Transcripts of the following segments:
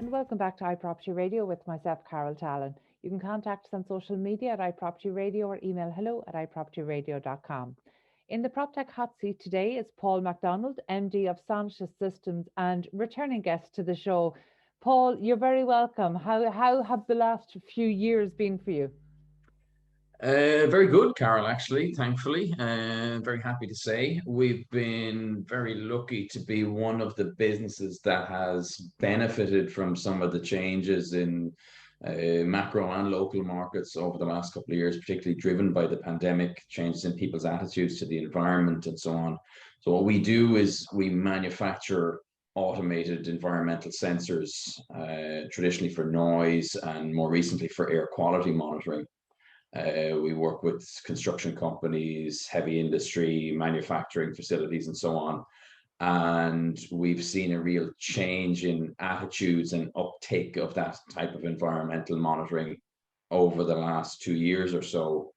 and welcome back to iProperty Radio with myself, Carol Talon. You can contact us on social media at iProperty Radio or email hello@ipropertyradio.com. In the Proptech Hot Seat today is Paul McDonald, MD of Sonitus Systems and returning guest to the show. Paul, you're very welcome. How have the last few years been for you? Very good, Carol, actually, thankfully. Very happy to say we've been very lucky to be one of the businesses that has benefited from some of the changes in macro and local markets over the last couple of years, particularly driven by the pandemic, changes in people's attitudes to the environment and so on. So what we do is we manufacture automated environmental sensors, traditionally for noise and more recently for air quality monitoring. We work with construction companies, heavy industry, manufacturing facilities, and so on. And we've seen a real change in attitudes and uptake of that type of environmental monitoring over the last 2 years or so,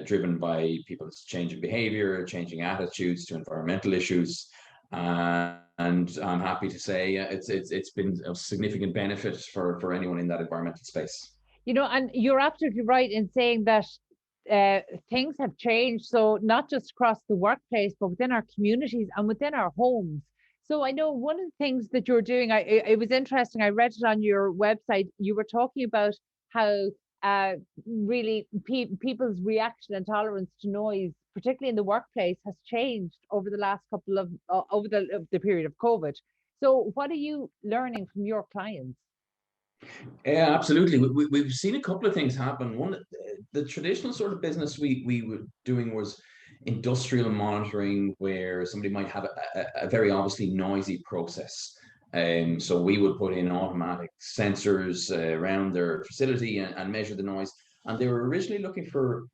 driven by people's changing behavior, changing attitudes to environmental issues. And I'm happy to say it's been a significant benefit for anyone in that environmental space. You know, and you're absolutely right in saying that things have changed. So not just across the workplace, but within our communities and within our homes. So I know one of the things that you're doing, it was interesting. I read it on your website. You were talking about how really people's reaction and tolerance to noise, particularly in the workplace, has changed over the last couple of over the period of COVID. So what are you learning from your clients? Yeah, absolutely. We've seen a couple of things happen. One, the traditional sort of business we were doing was industrial monitoring, where somebody might have a very obviously noisy process. So we would put in automatic sensors around their facility and measure the noise. And they were originally looking for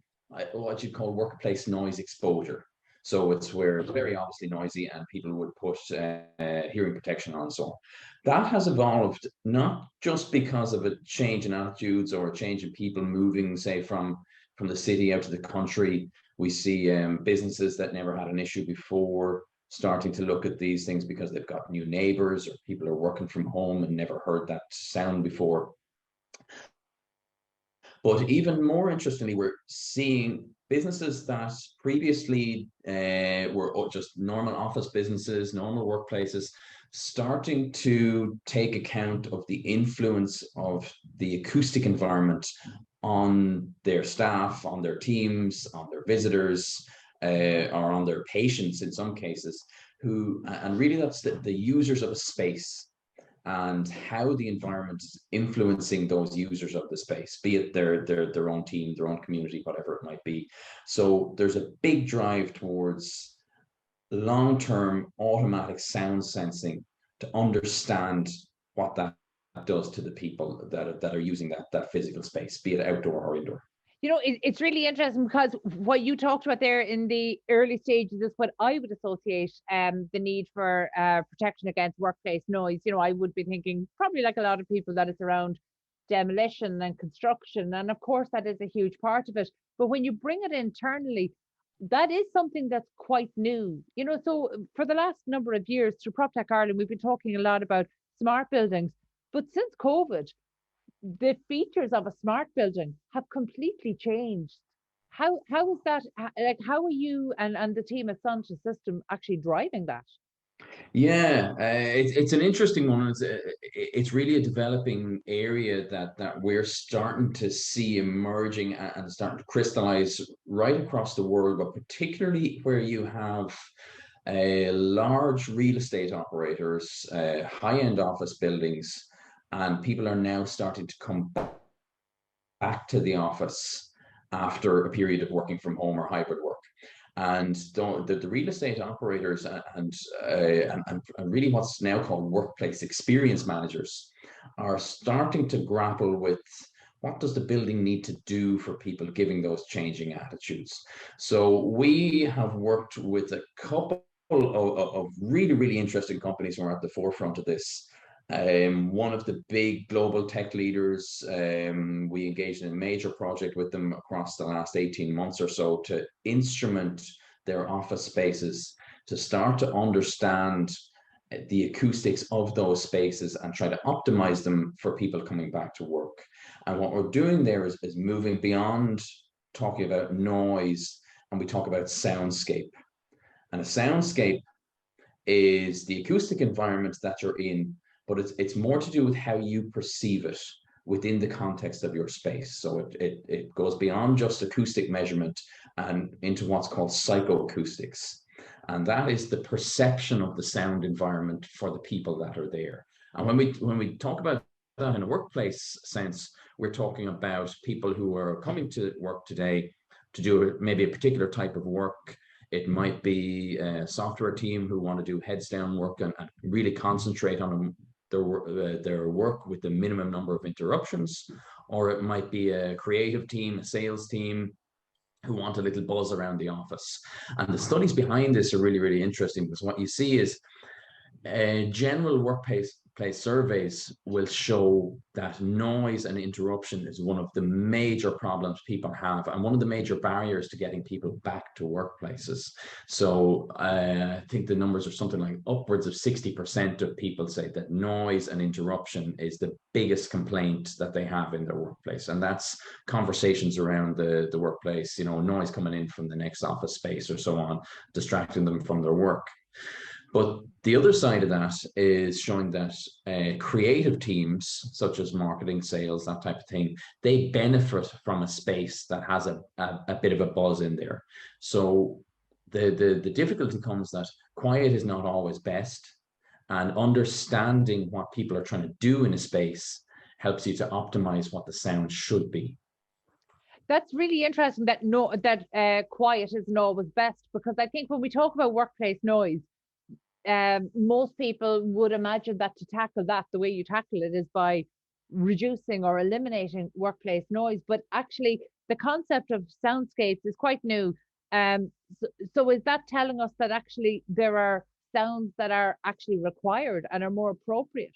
what you'd call workplace noise exposure. So it's where it's very obviously noisy and people would put hearing protection on and so on. That has evolved not just because of a change in attitudes or a change in people moving, say, from the city out to the country. We see businesses that never had an issue before starting to look at these things because they've got new neighbors or people are working from home and never heard that sound before. But even more interestingly, we're seeing businesses that previously were just normal office businesses, normal workplaces, starting to take account of the influence of the acoustic environment on their staff, on their teams, on their visitors, or on their patients in some cases, and really that's the users of a space and how the environment is influencing those users of the space, be it their own team, their own community, whatever it might be. So there's a big drive towards long-term automatic sound sensing to understand what that does to the people that are using that physical space, be it outdoor or indoor. You know, it's really interesting because what you talked about there in the early stages is what I would associate the need for protection against workplace noise. You know, I would be thinking probably like a lot of people that it's around demolition and construction. And of course, that is a huge part of it. But when you bring it internally, that is something that's quite new. You know, so for the last number of years through PropTech Ireland, we've been talking a lot about smart buildings. But since COVID, the features of a smart building have completely changed. How is that? Like, how are you and the team at Sonitus System actually driving that? Yeah, it's an interesting one. It's really a developing area that we're starting to see emerging and starting to crystallize right across the world, but particularly where you have large real estate operators, high-end office buildings, and people are now starting to come back to the office after a period of working from home or hybrid work. And the real estate operators and really what's now called workplace experience managers are starting to grapple with what does the building need to do for people giving those changing attitudes. So we have worked with a couple of really, really interesting companies who are at the forefront of this. One of the big global tech leaders, we engaged in a major project with them across the last 18 months or so to instrument their office spaces to start to understand the acoustics of those spaces and try to optimize them for people coming back to work. And what we're doing there is moving beyond talking about noise, and we talk about soundscape. And a soundscape is the acoustic environment that you're in, but it's more to do with how you perceive it within the context of your space. So it goes beyond just acoustic measurement and into what's called psychoacoustics. And that is the perception of the sound environment for the people that are there. And when we talk about that in a workplace sense, we're talking about people who are coming to work today to do maybe a particular type of work. It might be a software team who want to do heads down work and really concentrate on their work with the minimum number of interruptions. Or it might be a creative team, a sales team who want a little buzz around the office. And the studies behind this are really, really interesting, because what you see is general workplace surveys will show that noise and interruption is one of the major problems people have, and one of the major barriers to getting people back to workplaces. So I think the numbers are something like upwards of 60% of people say that noise and interruption is the biggest complaint that they have in their workplace. And that's conversations around the workplace, noise coming in from the next office space or so on, distracting them from their work. But the other side of that is showing that creative teams, such as marketing, sales, that type of thing, they benefit from a space that has a bit of a buzz in there. So the difficulty comes that quiet is not always best, and understanding what people are trying to do in a space helps you to optimize what the sound should be. That's really interesting that quiet isn't always best, because I think when we talk about workplace noise, most people would imagine that to tackle that, the way you tackle it is by reducing or eliminating workplace noise. But actually, the concept of soundscapes is quite new. So is that telling us that actually there are sounds that are actually required and are more appropriate?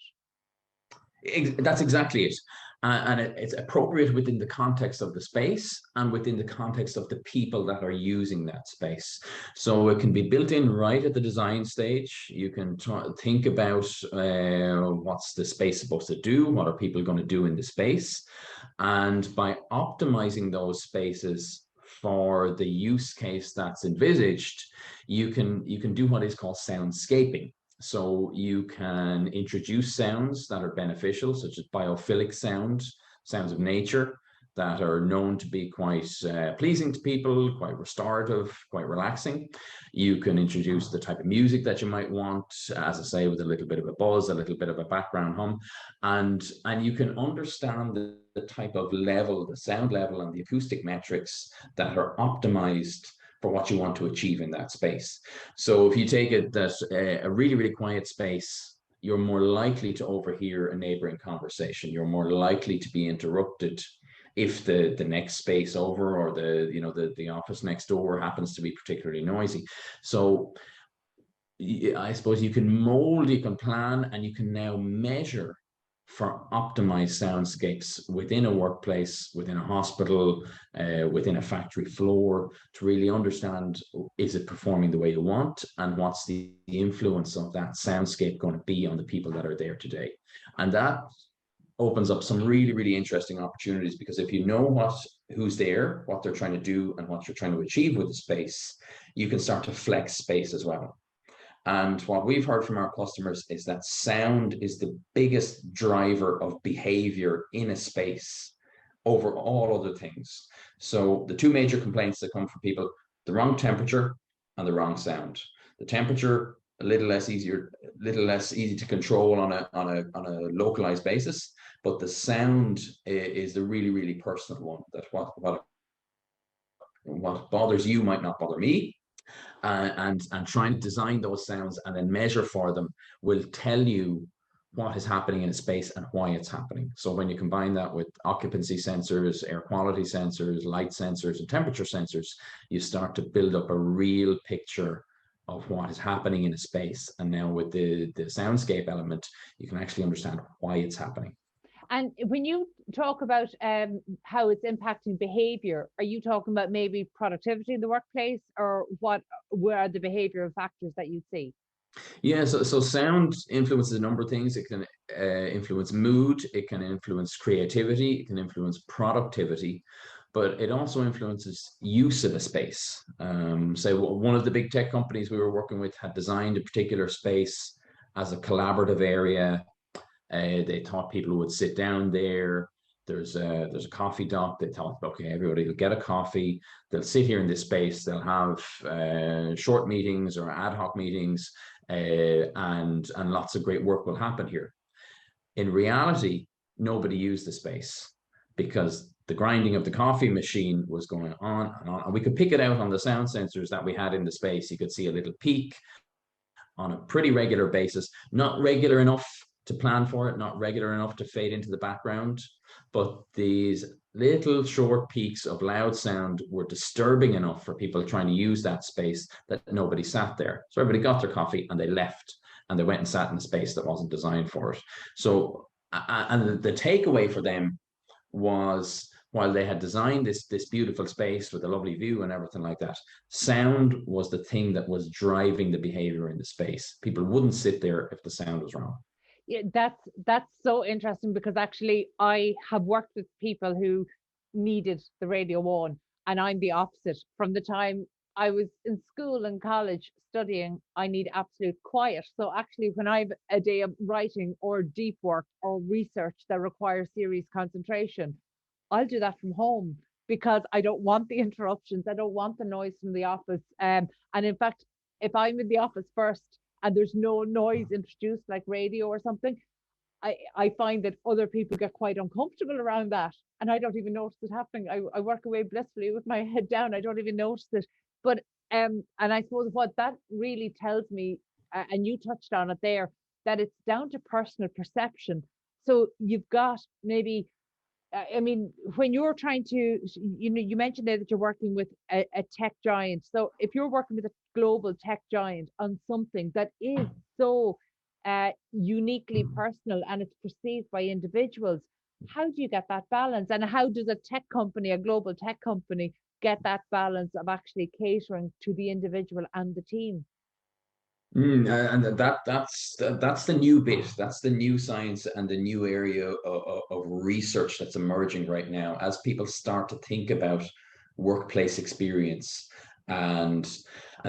That's exactly it. And it's appropriate within the context of the space and within the context of the people that are using that space. So it can be built in right at the design stage. You can think about what's the space supposed to do? What are people going to do in the space? And by optimizing those spaces for the use case that's envisaged, you can do what is called soundscaping. So you can introduce sounds that are beneficial, such as biophilic sounds of nature, that are known to be quite pleasing to people, quite restorative, quite relaxing. You can introduce the type of music that you might want, as I say, with a little bit of a buzz, a little bit of a background hum, and you can understand the type of level, the sound level, and the acoustic metrics that are optimized for what you want to achieve in that space. So if you take it that a really, really quiet space, you're more likely to overhear a neighboring conversation. You're more likely to be interrupted if the next space over, or the office next door happens to be particularly noisy. So I suppose you can mold, you can plan, and you can now measure for optimized soundscapes within a workplace, within a hospital, within a factory floor, to really understand, is it performing the way you want, and what's the influence of that soundscape going to be on the people that are there today. And that opens up some really, really interesting opportunities, because if you know who's there, what they're trying to do, and what you're trying to achieve with the space, you can start to flex space as well. And what we've heard from our customers is that sound is the biggest driver of behavior in a space over all other things. So the two major complaints that come from people: the wrong temperature and the wrong sound. The temperature, a little less easy to control on a localized basis, but the sound is the really, really personal one. That what bothers you might not bother me. And trying to design those sounds and then measure for them will tell you what is happening in a space and why it's happening. So when you combine that with occupancy sensors, air quality sensors, light sensors, and temperature sensors, you start to build up a real picture of what is happening in a space. And now with the soundscape element, you can actually understand why it's happening. And when you talk about how it's impacting behavior, are you talking about maybe productivity in the workplace, or what were the behavioral factors that you see? Yeah, so sound influences a number of things. It can influence mood, it can influence creativity, it can influence productivity, but it also influences use of a space. So one of the big tech companies we were working with had designed a particular space as a collaborative area. They thought people would sit down there. There's a coffee dock. They thought, okay, everybody will get a coffee. They'll sit here in this space. They'll have short meetings or ad hoc meetings, and lots of great work will happen here. In reality, nobody used the space because the grinding of the coffee machine was going on and on. And we could pick it out on the sound sensors that we had in the space. You could see a little peak on a pretty regular basis, not regular enough to plan for it, not regular enough to fade into the background, but these little short peaks of loud sound were disturbing enough for people trying to use that space that nobody sat there. So everybody got their coffee and they left and they went and sat in a space that wasn't designed for it. So, and the takeaway for them was while they had designed this beautiful space with a lovely view and everything like that, sound was the thing that was driving the behavior in the space. People wouldn't sit there if the sound was wrong. Yeah, that's so interesting because actually I have worked with people who needed the radio on, and I'm the opposite. From the time I was in school and college studying, I need absolute quiet. So actually, when I've a day of writing or deep work or research that requires serious concentration, I'll do that from home because I don't want the interruptions. I don't want the noise from the office. And in fact, if I'm in the office first and there's no noise introduced like radio or something, I find that other people get quite uncomfortable around that. And I don't even notice it happening. I work away blissfully with my head down. I don't even notice it. But and I suppose what that really tells me, and you touched on it there, that it's down to personal perception. So you've got maybe I mean, when you're trying to, you mentioned there that you're working with a tech giant. So if you're working with a global tech giant on something that is so uniquely personal and it's perceived by individuals, how do you get that balance? And how does a tech company, a global tech company, get that balance of actually catering to the individual and the team? And that's the new bit. That's the new science and the new area of research that's emerging right now as people start to think about workplace experience and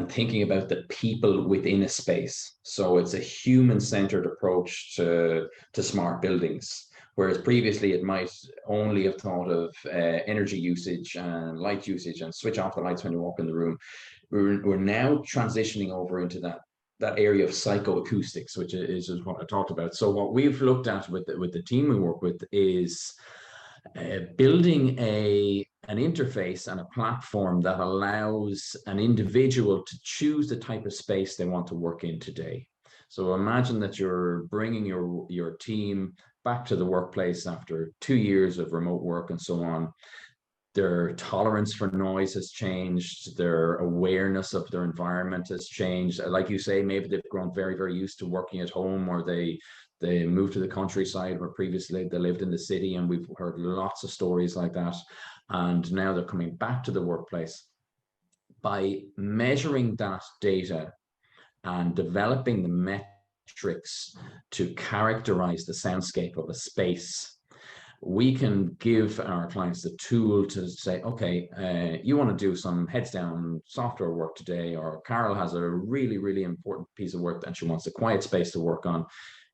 thinking about the people within a space. So it's a human-centered approach to smart buildings. Whereas previously it might only have thought of energy usage and light usage and switch off the lights when you walk in the room. We're now transitioning over into that area of psychoacoustics, which is what I talked about. So what we've looked at with the team we work with is building an interface and a platform that allows an individual to choose the type of space they want to work in today. So imagine that you're bringing your team back to the workplace after 2 years of remote work and so on. Their tolerance for noise has changed. Their awareness of their environment has changed. Like you say, maybe they've grown very, very used to working at home, or they moved to the countryside where previously they lived in the city, and we've heard lots of stories like that. And now they're coming back to the workplace. By measuring that data and developing the metrics to characterize the soundscape of a space, we can give our clients the tool to say, okay, you want to do some heads down software work today, or Carol has a really, really important piece of work that she wants a quiet space to work on.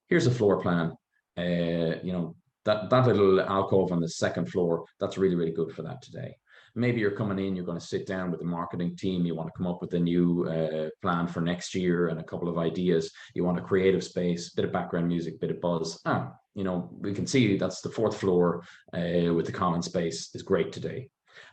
Here's a floor plan. That little alcove on the second floor, that's really, really good for that today. Maybe you're coming in, you're going to sit down with the marketing team, you want to come up with a new plan for next year and a couple of ideas. You want a creative space, bit of background music, bit of buzz. We can see that's the fourth floor with the common space is great today.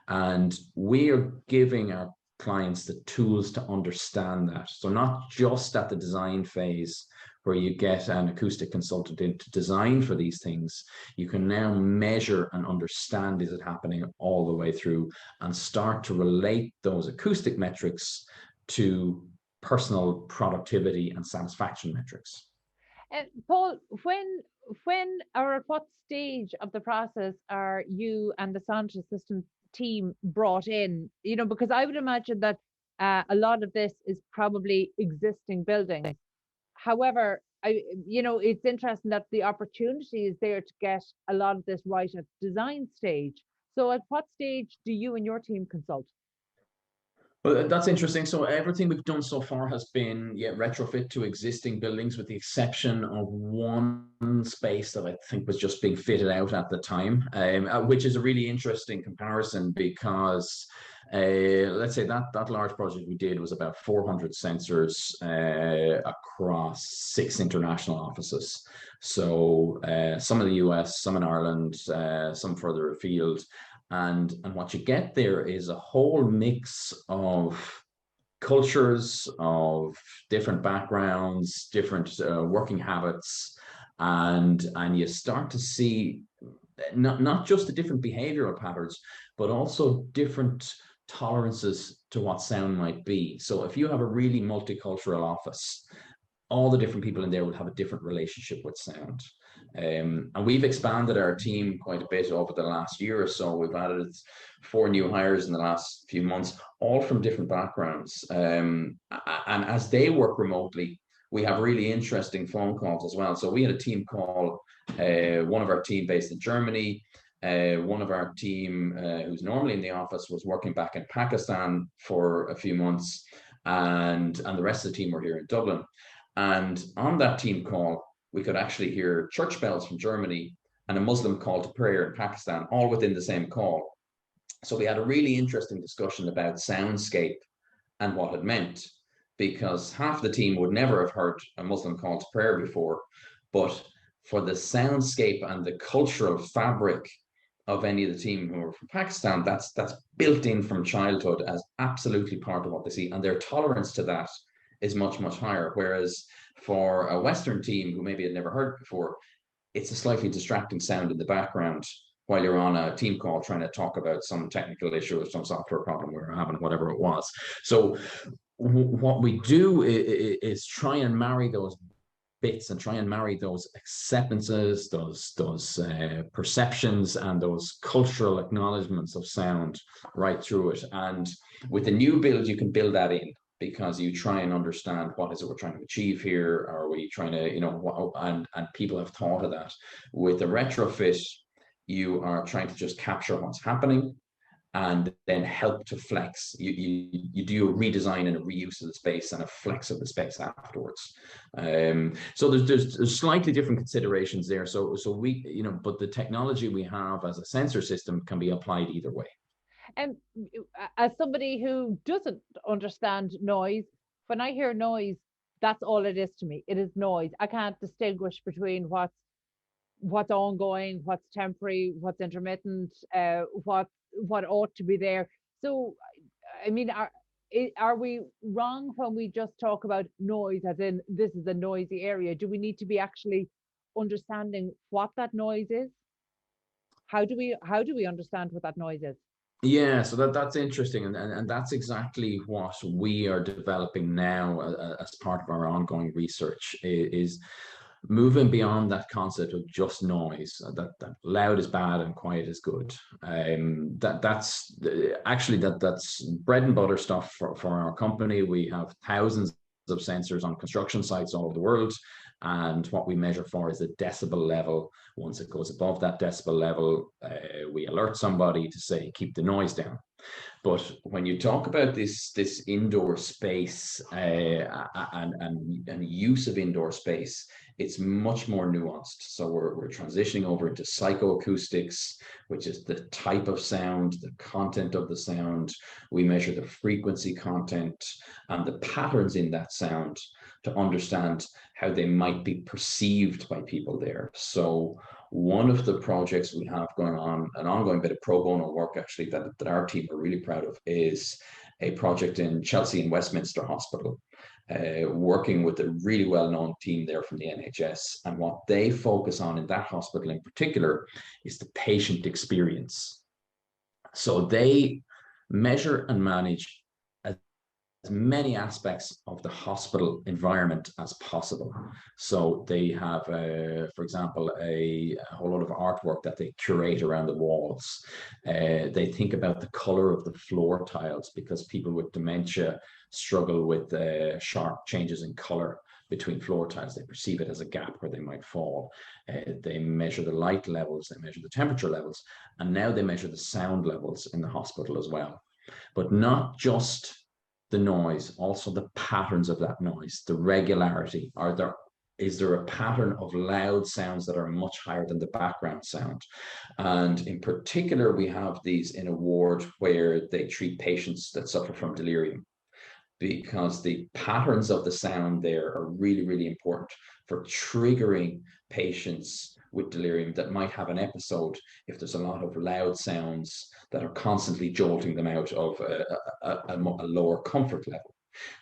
And we are giving our clients the tools to understand that. So not just at the design phase where you get an acoustic consultant in to design for these things, you can now measure and understand, is it happening all the way through, and start to relate those acoustic metrics to personal productivity and satisfaction metrics. And Paul, when or at what stage of the process are you and the Sonitus Systems team brought in? Because I would imagine that a lot of this is probably existing buildings. However, it's interesting that the opportunity is there to get a lot of this right at design stage. So at what stage do you and your team consult? Well, that's interesting. So everything we've done so far has been, yeah, retrofit to existing buildings, with the exception of one space that I think was just being fitted out at the time, which is a really interesting comparison because, let's say that large project we did was about 400 sensors across 6 international offices. So some in the US, some in Ireland, some further afield. And what you get there is a whole mix of cultures, of different backgrounds, different working habits, and you start to see not just the different behavioral patterns, but also different tolerances to what sound might be. So if you have a really multicultural office, all the different people in there will have a different relationship with sound. And we've expanded our team quite a bit over the last year or so. We've added 4 new hires in the last few months, all from different backgrounds. And as they work remotely, we have really interesting phone calls as well. So we had a team call, one of our team based in Germany. One of our team who's normally in the office was working back in Pakistan for a few months, and the rest of the team were here in Dublin. And on that team call, we could actually hear church bells from Germany and a Muslim call to prayer in Pakistan, all within the same call. So we had a really interesting discussion about soundscape and what it meant, because half the team would never have heard a Muslim call to prayer before. But for the soundscape and the cultural fabric of any of the team who are from Pakistan, that's built in from childhood as absolutely part of what they see. And their tolerance to that is much, much higher. Whereas for a Western team who maybe had never heard it before, it's a slightly distracting sound in the background while you're on a team call trying to talk about some technical issue or some software problem we're having, whatever it was. So what we do is try and marry those bits and try and marry those acceptances, those perceptions, and those cultural acknowledgements of sound right through it. And with the new build, you can build that in, because you try and understand what is it we're trying to achieve here. Are we trying to, and people have thought of that. With the retrofit, you are trying to just capture what's happening and then help to flex. You do a redesign and a reuse of the space and a flex of the space afterwards. So there's slightly different considerations there. So we, but the technology we have as a sensor system can be applied either way. And as somebody who doesn't understand noise, when I hear noise, that's all it is to me. It is noise. I can't distinguish between what's ongoing, what's temporary, what's intermittent, what ought to be there. So, I mean, are we wrong when we just talk about noise as in this is a noisy area? Do we need to be actually understanding what that noise is? How do we understand what that noise is? Yeah, so that's interesting, and that's exactly what we are developing now as part of our ongoing research, is moving beyond that concept of just noise, that loud is bad and quiet is good. That's actually that's bread and butter stuff for our company. We have thousands of sensors on construction sites all over the world, and what we measure for is the decibel level. Once it goes above that decibel level, we alert somebody to say keep the noise down. But when you talk about this indoor space and use of indoor space, it's much more nuanced. So we're transitioning over into psychoacoustics, which is the type of sound, the content of the sound. We measure the frequency content and the patterns in that sound to understand how they might be perceived by people there. So one of the projects we have going on, an ongoing bit of pro bono work actually that our team are really proud of, is a project in Chelsea and Westminster Hospital, working with a really well-known team there from the NHS. And what they focus on in that hospital in particular is the patient experience. So they measure and manage as many aspects of the hospital environment as possible. So they have, for example, a whole lot of artwork that they curate around the walls. They think about the color of the floor tiles, because people with dementia struggle with sharp changes in color. between floor tiles. They perceive it as a gap where they might fall. They measure the light levels, they measure the temperature levels, and now they measure the sound levels in the hospital as well. But not just the noise, also the patterns of that noise, the regularity. Is there a pattern of loud sounds that are much higher than the background sound? And in particular, we have these in a ward where they treat patients that suffer from delirium, because the patterns of the sound there are really, really important for triggering patients with delirium that might have an episode if there's a lot of loud sounds that are constantly jolting them out of a lower comfort level.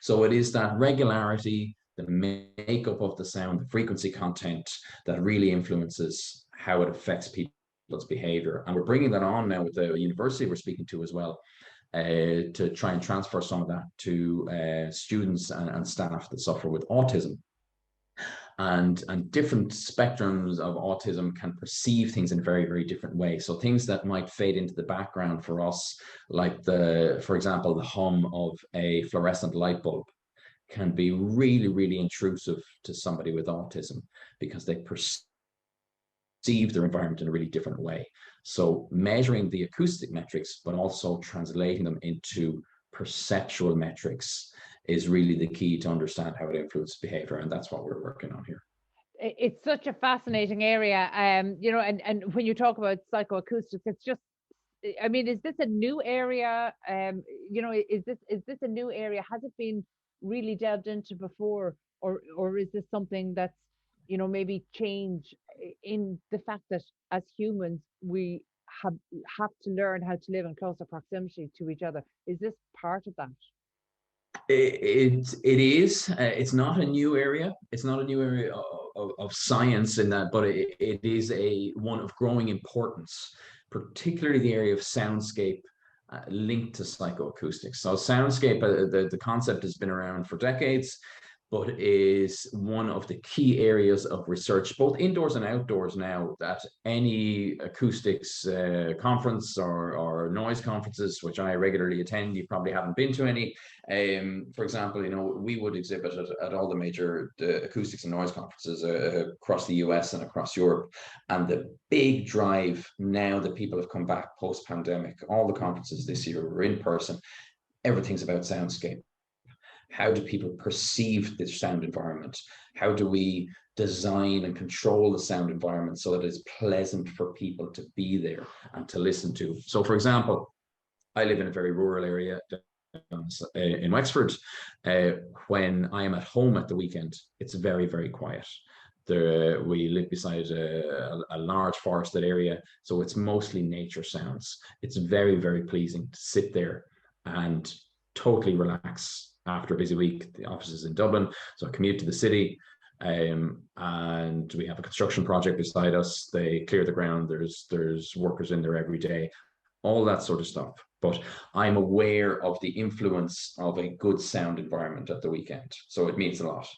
So it is that regularity, the makeup of the sound, the frequency content that really influences how it affects people's behavior. And we're bringing that on now with the university we're speaking to as well, to try and transfer some of that to students and staff that suffer with autism. And different spectrums of autism can perceive things in very, very different ways. So things that might fade into the background for us, like for example, the hum of a fluorescent light bulb, can be really, really intrusive to somebody with autism because they perceive their environment in a really different way. So measuring the acoustic metrics, but also translating them into perceptual metrics is really the key to understand how it influences behavior. And that's what we're working on here. It's such a fascinating area. You know, and when you talk about psychoacoustics, it's just, I mean, is this a new area? You know, is this a new area? Has it been really delved into before, or is this something that's, you know, maybe change in the fact that as humans we have to learn how to live in closer proximity to each other? Is this part of that? It is. It's not a new area. It's not a new area of science in that, but it is one of growing importance, particularly the area of soundscape linked to psychoacoustics. So soundscape, the concept has been around for decades, but is one of the key areas of research, both indoors and outdoors now, that any acoustics conference or noise conferences, which I regularly attend, you probably haven't been to any. For example, you know, we would exhibit at all the major acoustics and noise conferences across the US and across Europe. And the big drive now that people have come back post-pandemic, all the conferences this year were in person, everything's about soundscape. How do people perceive the sound environment? How do we design and control the sound environment so that it's pleasant for people to be there and to listen to? So, for example, I live in a very rural area in Wexford. When I am at home at the weekend, it's very, very quiet. We live beside a large forested area, so it's mostly nature sounds. It's very, very pleasing to sit there and totally relax. After a busy week, the office is in Dublin, so I commute to the city, and we have a construction project beside us. They clear the ground. There's workers in there every day, all that sort of stuff. But I'm aware of the influence of a good sound environment at the weekend, so it means a lot.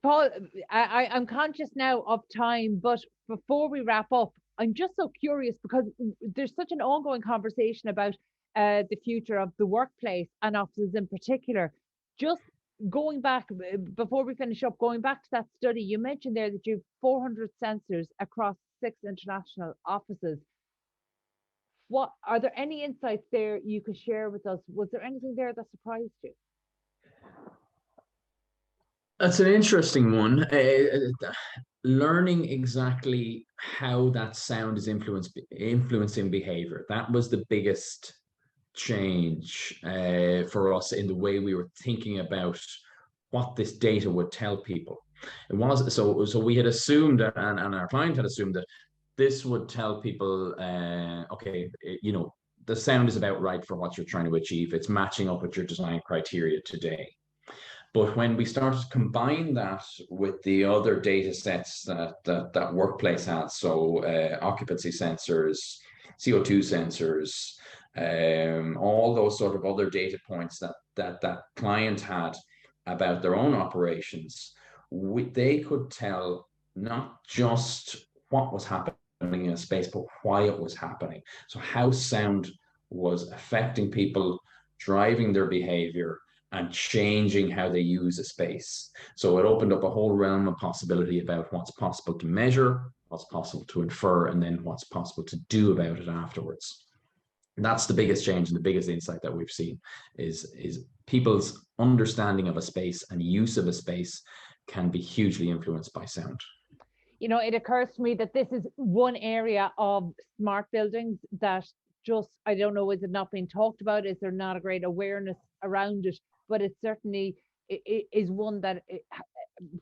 Paul, I'm conscious now of time, but before we wrap up, I'm just so curious because there's such an ongoing conversation about the future of the workplace and offices in particular. Just going back, before we finish up, going back to that study, you mentioned there that you have 400 sensors across 6 international offices. What are there any insights there you could share with us? Was there anything there that surprised you? That's an interesting one. Learning exactly how that sound is influencing behavior. That was the biggest change for us in the way we were thinking about what this data would tell people. It was so we had assumed, and our client had assumed, that this would tell people, okay, you know, the sound is about right for what you're trying to achieve. It's matching up with your design criteria today. But when we started to combine that with the other data sets that workplace has, so occupancy sensors, CO2 sensors, all those sort of other data points that client had about their own operations, they could tell not just what was happening in a space, but why it was happening. So how sound was affecting people, driving their behavior, and changing how they use a space. So it opened up a whole realm of possibility about what's possible to measure, what's possible to infer, and then what's possible to do about it afterwards. And that's the biggest change and the biggest insight that we've seen is people's understanding of a space and use of a space can be hugely influenced by sound. You know, it occurs to me that this is one area of smart buildings that just, I don't know, is it not being talked about? Is there not a great awareness around it? But it certainly is one that,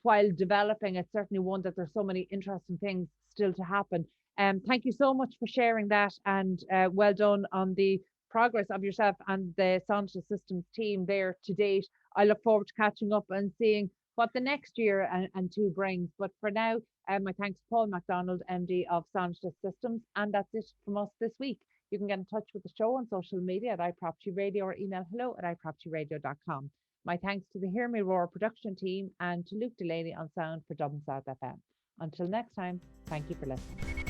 while developing, it's certainly one that there's so many interesting things still to happen. Thank you so much for sharing that, and well done on the progress of yourself and the Sonitus Systems team there to date. I look forward to catching up and seeing what the next year and two brings. But for now, my thanks to Paul McDonald, MD of Sonitus Systems. And that's it from us this week. You can get in touch with the show on social media at iProperty Radio or email hello@ipropertyradio.com. My thanks to the Hear Me Roar production team and to Luke Delaney on sound for Dublin South FM. Until next time, thank you for listening.